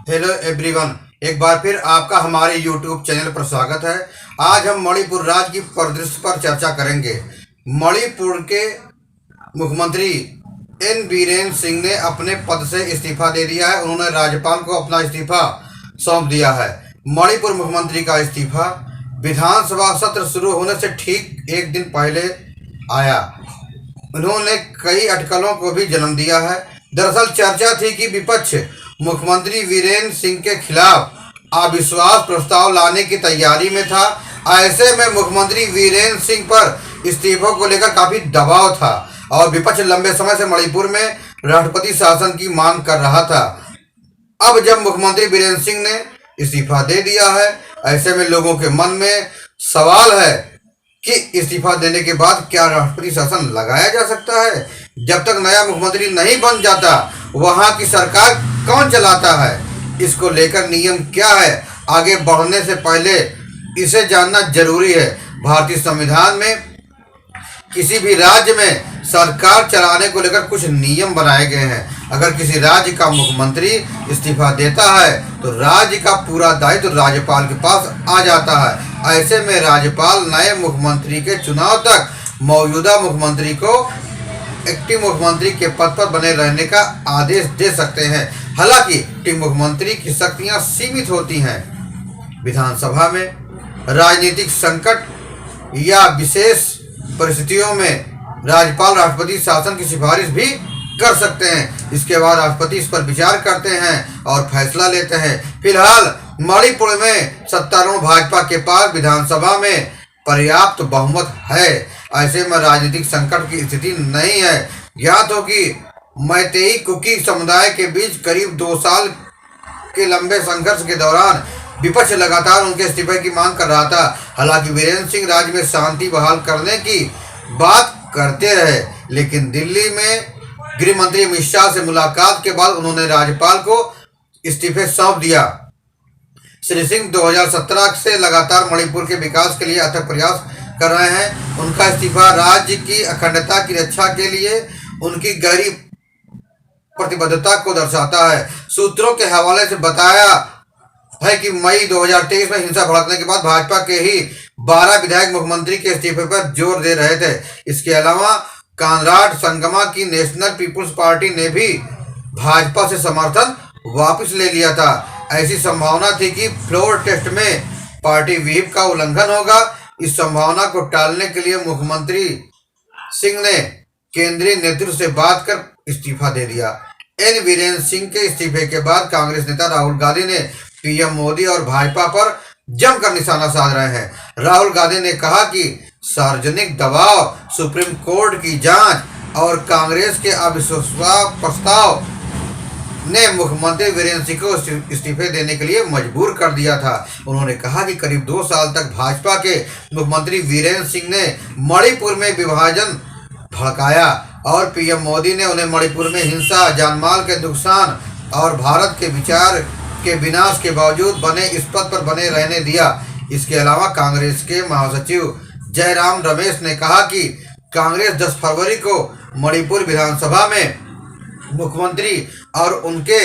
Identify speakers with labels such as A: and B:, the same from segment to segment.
A: Hello everyone, एक बार फिर आपका हमारे यूट्यूब चैनल पर स्वागत है। आज हम मणिपुर राज्य की परिदृश्य पर चर्चा करेंगे। मणिपुर के मुख्यमंत्री एन बीरेन सिंह ने अपने पद से इस्तीफा दे दिया है। उन्होंने राज्यपाल को अपना इस्तीफा सौंप दिया है। मणिपुर मुख्यमंत्री का इस्तीफा विधानसभा सत्र शुरू होने से ठीक एक दिन पहले आया। उन्होंने कई अटकलों को भी जन्म दिया है। दरअसल चर्चा थी कि विपक्ष मुख्यमंत्री वीरेंद्र सिंह के खिलाफ अविश्वास प्रस्ताव लाने की तैयारी में था। ऐसे में मुख्यमंत्री वीरेंद्र सिंह पर इस्तीफों को लेकर काफी दबाव था और विपक्ष लंबे समय से मणिपुर में राष्ट्रपति शासन की मांग कर रहा था। अब जब मुख्यमंत्री वीरेंद्र सिंह ने इस्तीफा दे दिया है, ऐसे में लोगों के मन में सवाल है कि इस्तीफा देने के बाद क्या राष्ट्रपति शासन लगाया जा सकता है। जब तक नया मुख्यमंत्री नहीं बन जाता, वहां की सरकार कौन चलाता है, इसको लेकर नियम क्या है, आगे बढ़ने से पहले इसे जानना जरूरी है। भारतीय संविधान में किसी भी राज्य में सरकार चलाने को लेकर कुछ नियम बनाए गए हैं। अगर किसी राज्य का मुख्यमंत्री इस्तीफा देता है तो राज्य का पूरा दायित्व राज्यपाल के पास आ जाता है। ऐसे में राज्यपाल नए मुख्यमंत्री के चुनाव तक मौजूदा मुख्यमंत्री को एक्टिव मुख्यमंत्री के पद पर बने रहने का आदेश दे सकते हैं। हालांकि एक्टिव मुख्यमंत्री की शक्तियां सीमित होती हैं। विधानसभा में राजनीतिक संकट या विशेष परिस्थितियों में राज्यपाल राष्ट्रपति शासन की सिफारिश भी कर सकते हैं। इसके बाद राष्ट्रपति इस पर विचार करते हैं और फैसला लेते हैं। फिलहाल मणिपुर में सत्तारूढ़ भाजपा के पास विधानसभा में पर्याप्त बहुमत है। ऐसे में राजनीतिक संकट की स्थिति नहीं है। ज्ञात हो कि मैतेई कुकी समुदाय के बीच करीब 2 साल के लंबे संघर्ष के दौरान विपक्ष लगातार उनके इस्तीफे की मांग कर रहा था। हालांकि वीरेंद्र सिंह राज्य में शांति बहाल करने की बात करते रहे, लेकिन दिल्ली में गृह मंत्री अमित शाह से मुलाकात के बाद उन्होंने राज्यपाल को इस्तीफे सौंप दिया। श्री सिंह 2017 से लगातार मणिपुर के विकास के लिए अथक प्रयास कर रहे हैं। उनका इस्तीफा राज्य की अखंडता की रक्षा के लिए उनकी गहरी प्रतिबद्धता को दर्शाता है। सूत्रों के हवाले से बताया है कि मई 2023 में हिंसा भड़कने के बाद भाजपा के ही 12 विधायक मुख्यमंत्री के इस्तीफे पर जोर दे रहे थे। इसके अलावा कानराड संगमा की नेशनल पीपुल्स पार्टी ने भी भाजपा से समर्थन वापस ले लिया था। ऐसी संभावना थी कि फ्लोर टेस्ट में पार्टी व्हिप का उल्लंघन होगा। इस संभावना को टालने के लिए मुख्यमंत्री सिंह ने केंद्रीय नेतृत्व से बात कर इस्तीफा दे दिया। एन वीरेंद्र सिंह के इस्तीफे के बाद कांग्रेस नेता राहुल गांधी ने पीएम मोदी और भाजपा पर जमकर निशाना साध रहे हैं। राहुल गांधी ने कहा कि सार्वजनिक दबाव, सुप्रीम कोर्ट की जांच और कांग्रेस के अविश्वास प्रस्ताव ने मुख्यमंत्री वीरेंद्र सिंह को इस्तीफे देने के लिए मजबूर कर दिया था। उन्होंने कहा कि करीब 2 साल तक भाजपा के मुख्यमंत्री वीरेंद्र सिंह ने मणिपुर में विभाजन भड़काया और पीएम मोदी ने उन्हें मणिपुर में हिंसा, जानमाल के नुकसान और भारत के विचार के विनाश के बावजूद बने इस पद पर बने रहने दिया। इसके अलावा कांग्रेस के महासचिव जयराम रमेश ने कहा कि कांग्रेस 10 फरवरी को मणिपुर विधानसभा में मुख्यमंत्री और उनके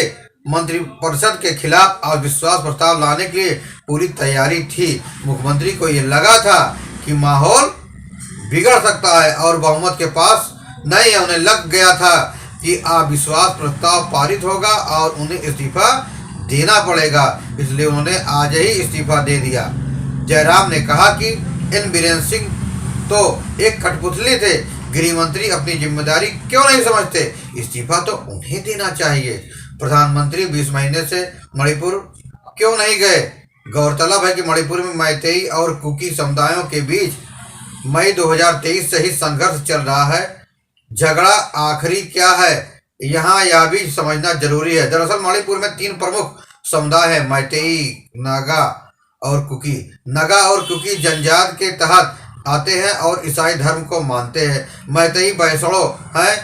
A: मंत्रिपरिषद के खिलाफ अविश्वास प्रस्ताव लाने के लिए पूरी तैयारी थी। मुख्यमंत्री को ये लगा था कि माहौल बिगड़ सकता है और बहुमत के पास नहीं है। उन्हें लग गया था कि अविश्वास प्रस्ताव पारित होगा और उन्हें इस्तीफा देना पड़ेगा, इसलिए उन्होंने आज ही इस्तीफा दे दिया। जयराम ने कहा कि एन बीरेन सिंह तो एक कठपुतली थे, गृह मंत्री अपनी जिम्मेदारी क्यों नहीं समझते, इस्तीफा तो उन्हें देना चाहिए। प्रधानमंत्री 20 महीने से मणिपुर क्यों नहीं गए। गौरतलब है कि मणिपुर में मैतेई और कुकी समुदायों के बीच मई 2023 से ही संघर्ष चल रहा है। झगड़ा आखिरी क्या है, यहाँ यह भी समझना जरूरी है। दरअसल मणिपुर में 3 प्रमुख समुदाय हैं, मैतेई, नागा और कुकी। नागा और कुकी जनजाति के तहत आते हैं और ईसाई धर्म को मानते हैं। मैतेई बैसड़ों हैं।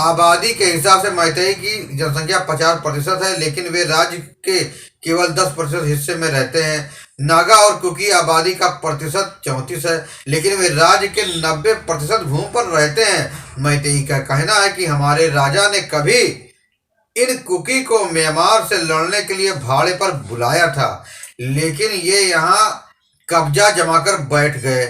A: आबादी के हिसाब से मैतेई की जनसंख्या 50% है, लेकिन वे राज्य के केवल 10% हिस्से में रहते हैं। नागा और कुकी आबादी का प्रतिशत 34 है, लेकिन वे राज्य के 90% भूमि पर रहते हैं। मैतेई का कहना है कि हमारे राजा ने कभी इन कुकी को म्यांमार से लड़ने के लिए भाड़े पर बुलाया था, लेकिन ये यहाँ कब्जा जमाकर बैठ गए।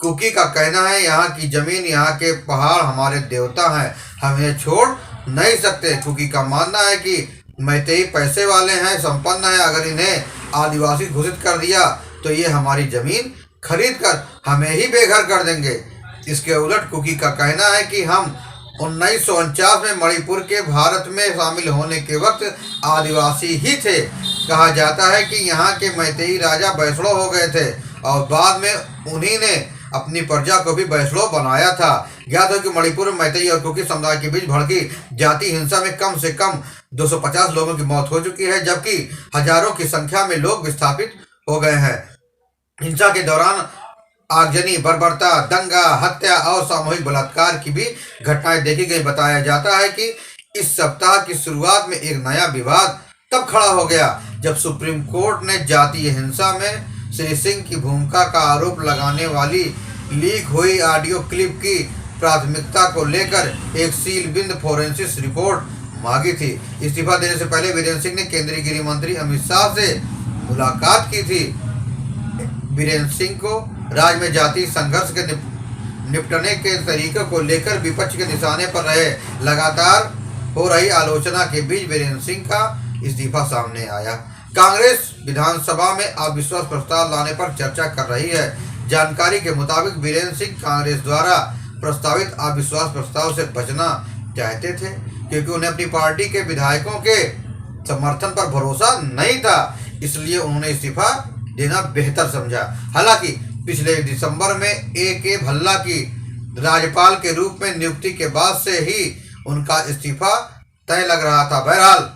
A: कुकी का कहना है यहाँ की जमीन, यहाँ के पहाड़ हमारे देवता हैं, हम इन्हें छोड़ नहीं सकते। कुकी का मानना है कि मैतेई पैसे वाले हैं, संपन्न हैं, अगर इन्हें आदिवासी घोषित कर दिया तो ये हमारी जमीन खरीद कर हमें ही बेघर कर देंगे। इसके उलट कुकी का कहना है कि हम 1949 में मणिपुर के भारत में शामिल होने के वक्त आदिवासी ही थे। कहा जाता है कि यहाँ के मैतेई राजा बैसड़ो हो गए थे और बाद में उन्हीं ने अपनी प्रजा को भी बैसड़ो बनाया था। ज्ञात हो कि मणिपुर में मैतेई और कुकी समुदाय के बीच भड़की जाति हिंसा में कम से कम 250 लोगों की मौत हो चुकी है, जबकि हजारों की संख्या में लोग विस्थापित हो गए हैं। हिंसा के दौरान आगजनी, बर्बरता, दंगा, हत्या और सामूहिक बलात्कार की भी घटनाएं देखी गई। बताया जाता है कि इस सप्ताह की शुरुआत में एक नया विवाद तब खड़ा हो गया जब सुप्रीम कोर्ट ने जातीय हिंसा में श्री सिंह की भूमिका का आरोप लगाने वाली लीक हुई ऑडियो क्लिप की प्राथमिकता को लेकर एक सीलबंद फोरेंसिक रिपोर्ट मांगी थी। इस्तीफा देने से पहले वीरेंद्र सिंह ने केंद्रीय गृह मंत्री अमित शाह से मुलाकात की थी। वीरेंद्र सिंह को राज्य में जातीय संघर्ष के निपटने के तरीके को लेकर विपक्ष के निशाने पर रहे। लगातार हो रही आलोचना के बीच वीरेंद्र सिंह का इस्तीफा सामने आया। कांग्रेस विधानसभा में अविश्वास प्रस्ताव लाने पर चर्चा कर रही है। जानकारी के मुताबिक वीरेंद्र सिंह कांग्रेस द्वारा प्रस्तावित अविश्वास प्रस्ताव से बचना चाहते थे, क्योंकि उन्हें अपनी पार्टी के विधायकों के समर्थन पर भरोसा नहीं था, इसलिए उन्होंने इस्तीफा देना बेहतर समझा। हालांकि पिछले दिसंबर में ए.के. भल्ला की राज्यपाल के रूप में नियुक्ति के बाद से ही उनका इस्तीफा तय लग रहा था। बहरहाल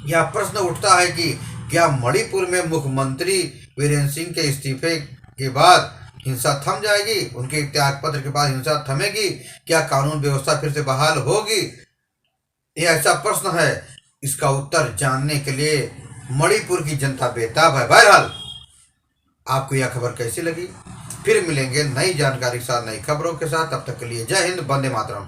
A: यह प्रश्न उठता है कि क्या मणिपुर में मुख्यमंत्री वीरेंद्र सिंह के इस्तीफे के बाद हिंसा थम जाएगी? उनके त्यागपत्र के बाद हिंसा थमेगी? क्या कानून व्यवस्था फिर से बहाल होगी? यह ऐसा प्रश्न है, इसका उत्तर जानने के लिए मणिपुर की जनता बेताब है। बहरहाल आपको यह खबर कैसी लगी? फिर मिलेंगे नई जानकारी के साथ, नई खबरों के साथ। तब तक के लिए जय हिंद, वंदे मातरम।